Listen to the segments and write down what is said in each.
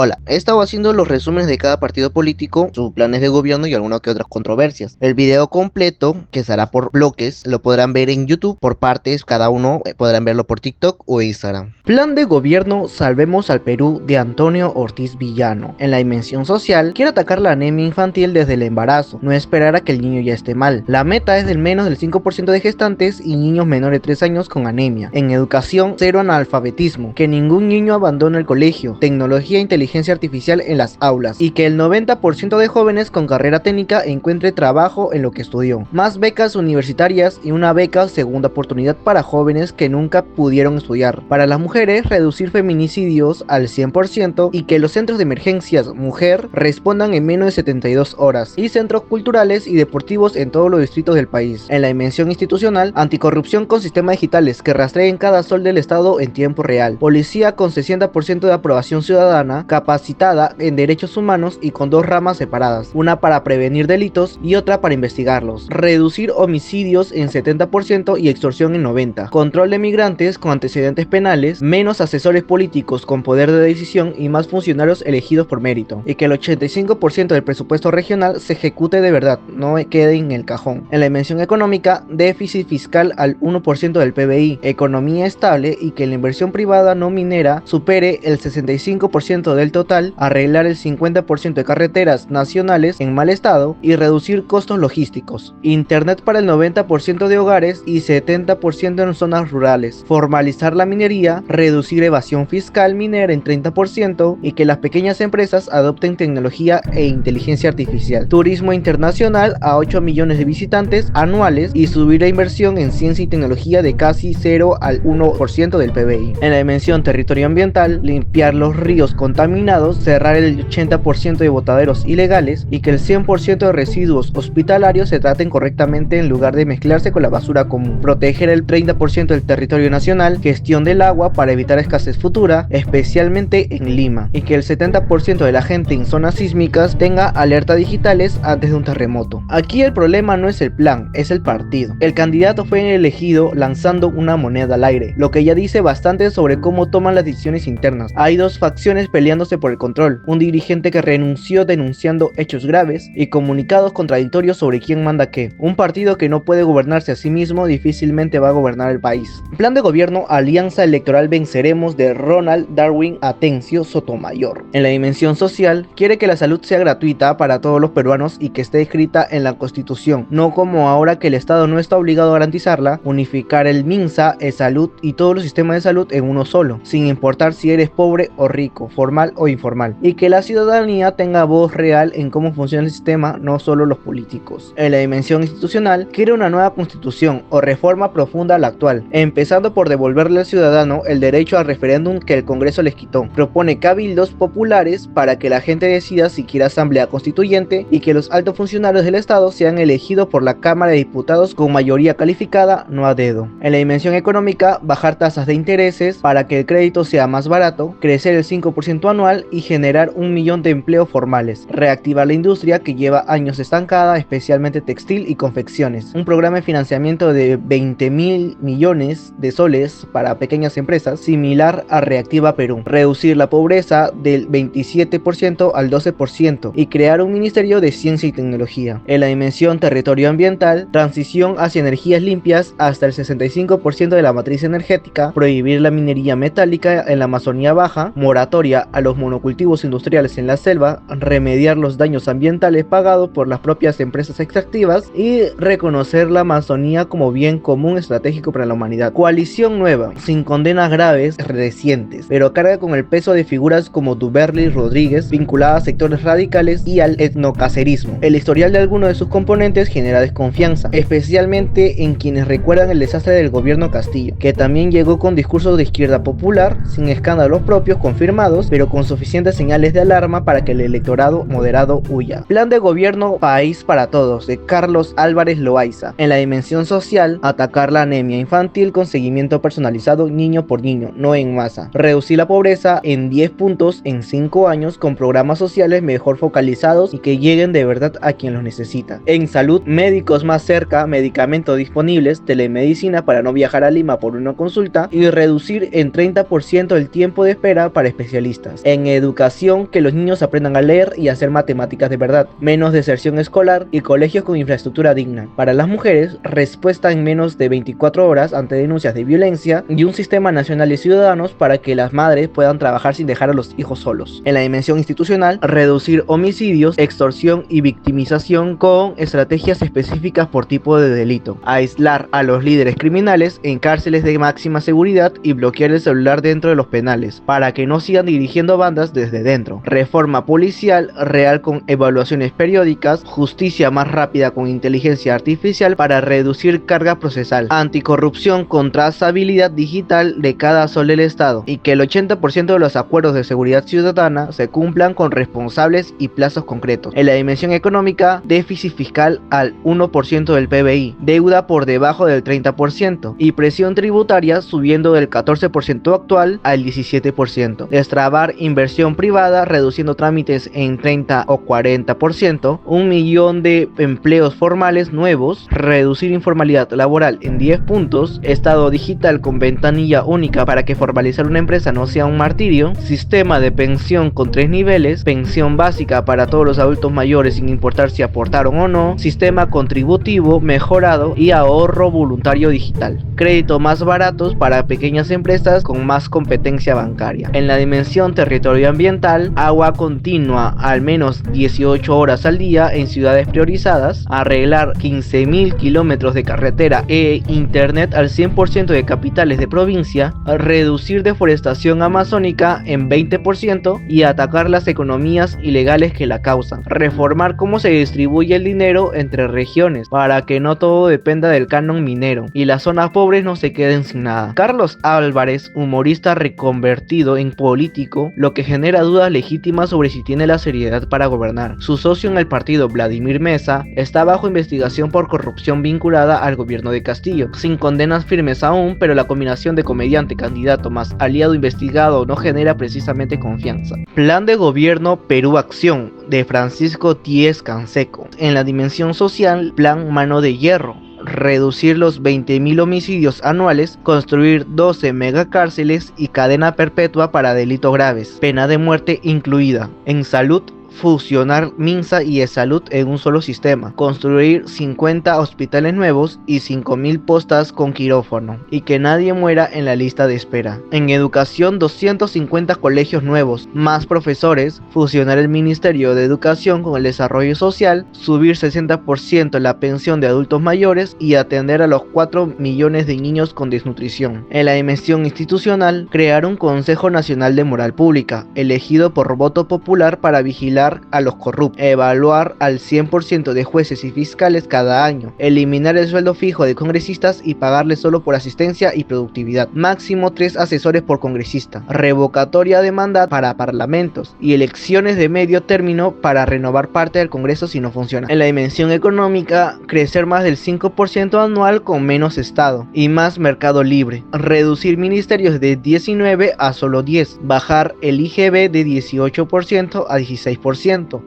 Hola, he estado haciendo los resúmenes de cada partido político, sus planes de gobierno y algunas que otras controversias. El video completo, que será por bloques, lo podrán ver en YouTube por partes, cada uno podrán verlo por TikTok o Instagram. Plan de gobierno Salvemos al Perú de Antonio Ortiz Villano. En la dimensión social, quiere atacar la anemia infantil desde el embarazo, no esperar a que el niño ya esté mal. La meta es del menos del 5% de gestantes y niños menores de 3 años con anemia. En educación, cero analfabetismo, que ningún niño abandone el colegio, tecnología e inteligencia artificial en las aulas y que el 90% de jóvenes con carrera técnica encuentre trabajo en lo que estudió. Más becas universitarias y una beca segunda oportunidad para jóvenes que nunca pudieron estudiar. Para las mujeres, reducir feminicidios al 100% y que los centros de emergencias mujer respondan en menos de 72 horas y centros culturales y deportivos en todos los distritos del país. En la dimensión institucional, anticorrupción con sistemas digitales que rastreen cada sol del Estado en tiempo real. Policía con 60% de aprobación ciudadana, capacitada en derechos humanos y con dos ramas separadas, una para prevenir delitos y otra para investigarlos. Reducir homicidios en 70% y extorsión en 90%. Control de migrantes con antecedentes penales, menos asesores políticos con poder de decisión y más funcionarios elegidos por mérito. Y que el 85% del presupuesto regional se ejecute de verdad, no quede en el cajón. En la dimensión económica, déficit fiscal al 1% del PBI, economía estable y que la inversión privada no minera supere el 65% del total, arreglar el 50% de carreteras nacionales en mal estado y reducir costos logísticos. Internet para el 90% de hogares y 70% en zonas rurales. Formalizar la minería, reducir evasión fiscal minera en 30% y que las pequeñas empresas adopten tecnología e inteligencia artificial. Turismo internacional a 8 millones de visitantes anuales y subir la inversión en ciencia y tecnología de casi 0 al 1% del PBI. En la dimensión territorio ambiental, limpiar los ríos contaminados, cerrar el 80% de botaderos ilegales y que el 100% de residuos hospitalarios se traten correctamente en lugar de mezclarse con la basura común. Proteger el 30% del territorio nacional, gestión del agua para evitar escasez futura, especialmente en Lima, y que el 70% de la gente en zonas sísmicas tenga alertas digitales antes de un terremoto. Aquí el problema no es el plan, es el partido. El candidato fue elegido lanzando una moneda al aire, lo que ya dice bastante sobre cómo toman las decisiones internas. Hay dos facciones peleándose por el control, un dirigente que renunció denunciando hechos graves y comunicados contradictorios sobre quién manda qué. Un partido que no puede gobernarse a sí mismo difícilmente va a gobernar el país. Plan de gobierno Alianza Electoral Venceremos de Ronald Darwin Atencio Sotomayor. En la dimensión social, quiere que la salud sea gratuita para todos los peruanos y que esté escrita en la Constitución, no como ahora que el Estado no está obligado a garantizarla, unificar el MINSA, el salud y todos los sistemas de salud en uno solo, sin importar si eres pobre o rico, formal o informal, y que la ciudadanía tenga voz real en cómo funciona el sistema, no solo los políticos. En la dimensión institucional, quiere una nueva constitución o reforma profunda a la actual, empezando por devolverle al ciudadano el derecho al referéndum que el Congreso les quitó. Propone cabildos populares para que la gente decida si quiere asamblea constituyente y que los altos funcionarios del Estado sean elegidos por la Cámara de Diputados con mayoría calificada, no a dedo. En la dimensión económica, bajar tasas de intereses para que el crédito sea más barato, crecer el 5% anual y generar 1 millón de empleos formales, reactivar la industria que lleva años estancada, especialmente textil y confecciones, un programa de financiamiento de 20.000 millones de soles para pequeñas empresas, similar a Reactiva Perú, reducir la pobreza del 27% al 12% y crear un ministerio de ciencia y tecnología. En la dimensión territorio ambiental, transición hacia energías limpias hasta el 65% de la matriz energética, prohibir la minería metálica en la Amazonía Baja, moratoria a los monocultivos industriales en la selva, remediar los daños ambientales pagados por las propias empresas extractivas y reconocer la Amazonía como bien común estratégico para la humanidad. Coalición nueva, sin condenas graves recientes, pero carga con el peso de figuras como Duberly Rodríguez, vinculada a sectores radicales y al etnocacerismo. El historial de algunos de sus componentes genera desconfianza, especialmente en quienes recuerdan el desastre del gobierno Castillo, que también llegó con discursos de izquierda popular, sin escándalos propios confirmados, pero con suficientes señales de alarma para que el electorado moderado huya. Plan de gobierno País para Todos de Carlos Álvarez Loaiza. En la dimensión social, atacar la anemia infantil con seguimiento personalizado niño por niño, no en masa. Reducir la pobreza en 10 puntos en 5 años con programas sociales mejor focalizados y que lleguen de verdad a quien los necesita. En salud, médicos más cerca, medicamentos disponibles, telemedicina para no viajar a Lima por una consulta y reducir en 30% el tiempo de espera para especialistas. En educación, que los niños aprendan a leer y a hacer matemáticas de verdad. Menos deserción escolar y colegios con infraestructura digna. Para las mujeres, respuesta en menos de 24 horas ante denuncias de violencia y un sistema nacional de ciudadanos para que las madres puedan trabajar sin dejar a los hijos solos. En la dimensión institucional, reducir homicidios, extorsión y victimización con estrategias específicas por tipo de delito. Aislar a los líderes criminales en cárceles de máxima seguridad y bloquear el celular dentro de los penales para que no sigan dirigiendo bandas desde dentro. Reforma policial real con evaluaciones periódicas, justicia más rápida con inteligencia artificial para reducir carga procesal, anticorrupción con trazabilidad digital de cada sol del Estado y que el 80% de los acuerdos de seguridad ciudadana se cumplan con responsables y plazos concretos. En la dimensión económica, déficit fiscal al 1% del PBI, deuda por debajo del 30% y presión tributaria subiendo del 14% actual al 17%. Destrabar inversión privada reduciendo trámites en 30 o 40%, 1 millón de empleos formales nuevos, reducir informalidad laboral en 10 puntos, Estado digital con ventanilla única para que formalizar una empresa no sea un martirio, sistema de pensión con 3 niveles, pensión básica para todos los adultos mayores sin importar si aportaron o no, sistema contributivo mejorado y ahorro voluntario digital, crédito más baratos para pequeñas empresas con más competencia bancaria. En la dimensión territorio-ambiental, agua continua al menos 18 horas al día en ciudades priorizadas, arreglar 15.000 kilómetros de carretera e internet al 100% de capitales de provincia, reducir deforestación amazónica en 20% y atacar las economías ilegales que la causan, reformar cómo se distribuye el dinero entre regiones para que no todo dependa del canon minero y las zonas pobres no se queden sin nada. Carlos Álvarez, humorista reconvertido en político, lo que genera dudas legítimas sobre si tiene la seriedad para gobernar. Su socio en el partido, Vladimir Mesa, está bajo investigación por corrupción vinculada al gobierno de Castillo, sin condenas firmes aún, pero la combinación de comediante, candidato más aliado investigado no genera precisamente confianza. Plan de gobierno Perú Acción de Francisco Tíez Canseco. En la dimensión social, plan Mano de Hierro, reducir los 20.000 homicidios anuales, construir 12 megacárceles y cadena perpetua para delitos graves, pena de muerte incluida. En salud, fusionar Minsa y E-Salud en un solo sistema, construir 50 hospitales nuevos y 5.000 postas con quirófano, y que nadie muera en la lista de espera. En educación, 250 colegios nuevos, más profesores, fusionar el Ministerio de Educación con el Desarrollo Social, subir 60% la pensión de adultos mayores y atender a los 4 millones de niños con desnutrición. En la dimensión institucional, crear un Consejo Nacional de Moral Pública, elegido por voto popular para vigilar a los corruptos, evaluar al 100% de jueces y fiscales cada año, eliminar el sueldo fijo de congresistas y pagarles solo por asistencia y productividad, máximo 3 asesores por congresista, revocatoria de mandato para parlamentos y elecciones de medio término para renovar parte del Congreso si no funciona. En la dimensión económica, crecer más del 5% anual con menos Estado y más mercado libre, reducir ministerios de 19 a solo 10, bajar el IGB de 18% a 16%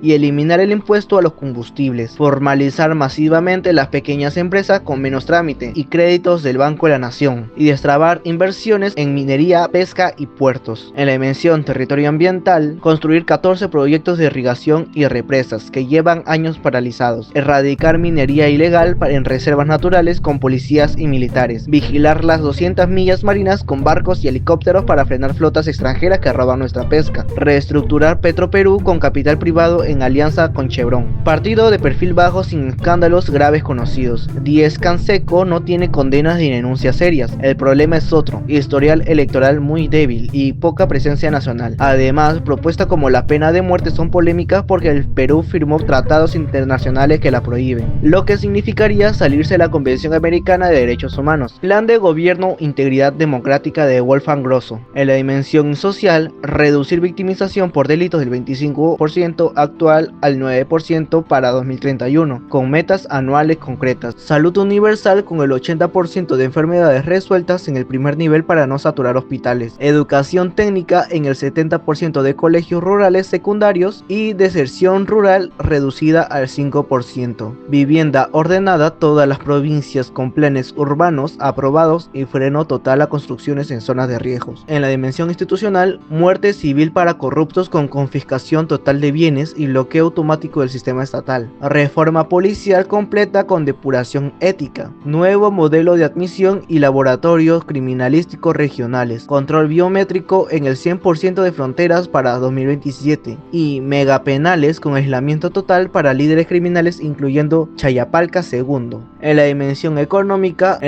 y eliminar el impuesto a los combustibles, formalizar masivamente las pequeñas empresas con menos trámite y créditos del Banco de la Nación y destrabar inversiones en minería, pesca y puertos. En la dimensión territorio ambiental, construir 14 proyectos de irrigación y represas que llevan años paralizados, erradicar minería ilegal en reservas naturales con policías y militares, vigilar las 200 millas marinas con barcos y helicópteros para frenar flotas extranjeras que roban nuestra pesca, reestructurar Petroperú con capital privado en alianza con Chevron. Partido de perfil bajo sin escándalos graves conocidos. Tíez Canseco no tiene condenas ni denuncias serias. El problema es otro: historial electoral muy débil y poca presencia nacional. Además, propuestas como la pena de muerte son polémicas porque el Perú firmó tratados internacionales que la prohíben, lo que significaría salirse de la Convención Americana de Derechos Humanos. Plan de gobierno Integridad Democrática de Wolfgang Grosso. En la dimensión social, reducir victimización por delitos del 25% 10% actual al 9% para 2031, con metas anuales concretas. Salud universal con el 80% de enfermedades resueltas en el primer nivel para no saturar hospitales. Educación técnica en el 70% de colegios rurales secundarios y deserción rural reducida al 5%. Vivienda ordenada todas las provincias con planes urbanos aprobados y freno total a construcciones en zonas de riesgos. En la dimensión institucional, muerte civil para corruptos con confiscación total de bienes y bloqueo automático del sistema estatal. Reforma policial completa con depuración ética. Nuevo modelo de admisión y laboratorios criminalísticos regionales. Control biométrico en el 100% de fronteras para 2027. Y megapenales con aislamiento total para líderes criminales incluyendo Chayapalca II. En la dimensión económica,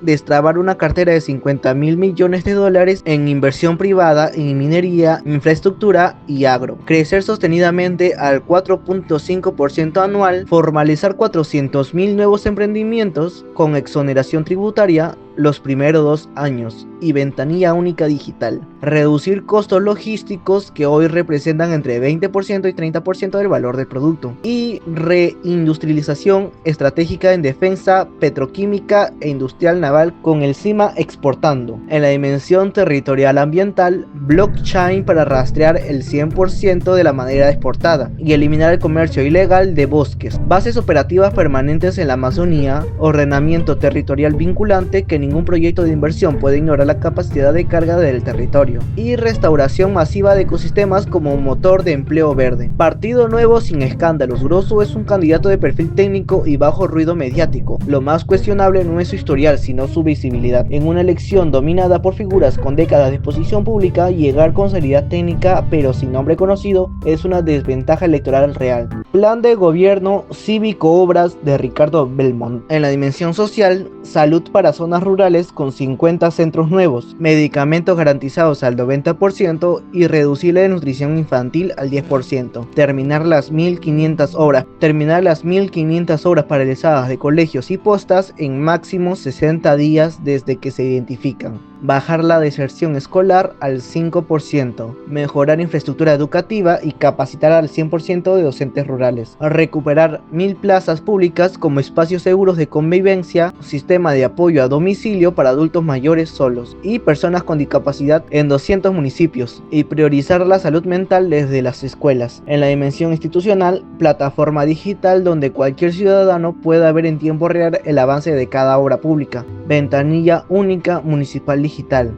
destrabar una cartera de 50.000 millones de dólares en inversión privada en minería, infraestructura y agro. Crecer sostenidamente al 4.5% anual, formalizar 400.000 nuevos emprendimientos con exoneración tributaria los primeros 2 años y ventanilla única digital. Reducir costos logísticos que hoy representan entre 20% y 30% del valor del producto. Y reindustrialización estratégica en defensa, petroquímica e industrial naval con el CIMA exportando. En la dimensión territorial ambiental, blockchain para rastrear el 100% de la madera exportada y eliminar el comercio ilegal de bosques. Bases operativas permanentes en la Amazonía, ordenamiento territorial vinculante que ningún proyecto de inversión puede ignorar la capacidad de carga del territorio y restauración masiva de ecosistemas como motor de empleo verde. Partido nuevo sin escándalos. Grosso es un candidato de perfil técnico y bajo ruido mediático. Lo más cuestionable no es su historial, sino su visibilidad. En una elección dominada por figuras con décadas de exposición pública, llegar con seriedad técnica pero sin nombre conocido es una desventaja electoral real. Plan de gobierno cívico obras de Ricardo Belmont. En la dimensión social, salud para zonas rurales con 50 centros nuevos, medicamentos garantizados al 90% y reducir la desnutrición infantil al 10%. Terminar las 1.500 obras paralizadas de colegios y postas en máximo 60 días desde que se identifican. Bajar la deserción escolar al 5%, mejorar infraestructura educativa y capacitar al 100% de docentes rurales, recuperar 1.000 plazas públicas como espacios seguros de convivencia, sistema de apoyo a domicilio para adultos mayores solos y personas con discapacidad en 200 municipios, y priorizar la salud mental desde las escuelas. En la dimensión institucional, plataforma digital donde cualquier ciudadano pueda ver en tiempo real el avance de cada obra pública, ventanilla única municipal digital,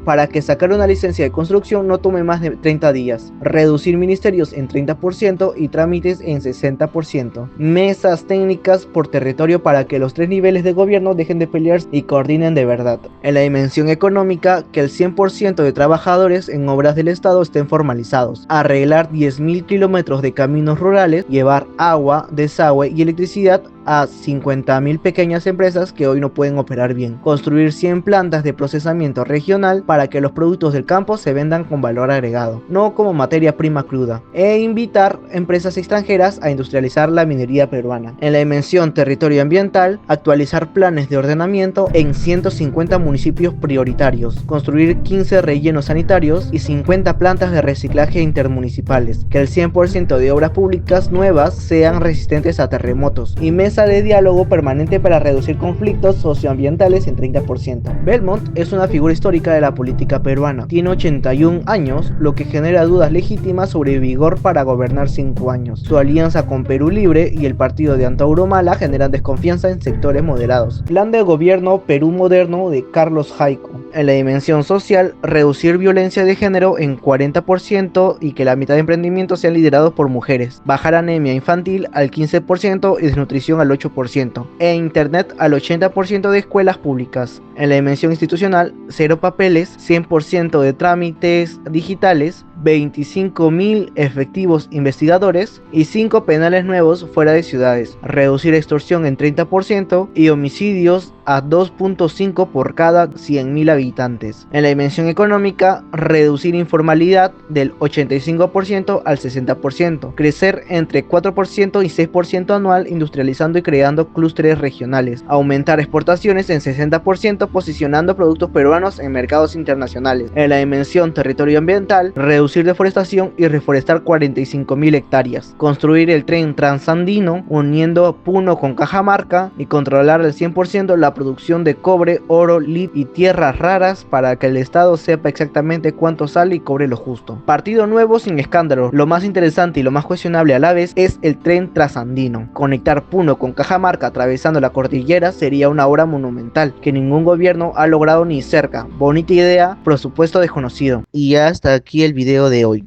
para que sacar una licencia de construcción no tome más de 30 días, reducir ministerios en 30% y trámites en 60%, mesas técnicas por territorio para que los 3 niveles de gobierno dejen de pelear y coordinen de verdad. En la dimensión económica, que el 100% de trabajadores en obras del Estado estén formalizados, arreglar 10.000 kilómetros de caminos rurales, llevar agua, desagüe y electricidad a 50.000 pequeñas empresas que hoy no pueden operar bien, construir 100 plantas de procesamiento regional para que los productos del campo se vendan con valor agregado, no como materia prima cruda, e invitar empresas extranjeras a industrializar la minería peruana. En la dimensión territorio ambiental, actualizar planes de ordenamiento en 150 municipios prioritarios, construir 15 rellenos sanitarios y 50 plantas de reciclaje intermunicipales, que el 100% de obras públicas nuevas sean resistentes a terremotos, y mesa de diálogo permanente para reducir conflictos socioambientales en 30%. Belmont es una figura histórica de la política peruana. Tiene 81 años, lo que genera dudas legítimas sobre vigor para gobernar 5 años. Su alianza con Perú Libre y el partido de Antauro Humala generan desconfianza en sectores moderados. Plan de gobierno Perú moderno de Carlos Jaico. En la dimensión social, reducir violencia de género en 40% y que la mitad de emprendimientos sean liderados por mujeres. Bajar anemia infantil al 15% y desnutrición al 8%. E internet al 80% de escuelas públicas. En la dimensión institucional, 0 papeles, 100% de trámites digitales, 25.000 efectivos investigadores y 5 penales nuevos fuera de ciudades. Reducir extorsión en 30% y homicidios a 2.5 por cada 100.000 habitantes. En la dimensión económica, reducir informalidad del 85% al 60%. Crecer entre 4% y 6% anual industrializando y creando clústeres regionales. Aumentar exportaciones en 60% posicionando productos peruanos en mercados internacionales. En la dimensión territorio ambiental, reducir reducir deforestación y reforestar 45.000 hectáreas, construir el tren transandino uniendo Puno con Cajamarca y controlar al 100% la producción de cobre, oro, litio y tierras raras para que el Estado sepa exactamente cuánto sale y cobre lo justo. Partido nuevo sin escándalos. Lo más interesante y lo más cuestionable a la vez es el tren transandino. Conectar Puno con Cajamarca atravesando la cordillera sería una obra monumental que ningún gobierno ha logrado ni cerca. Bonita idea, presupuesto desconocido. Y ya hasta aquí el video de hoy.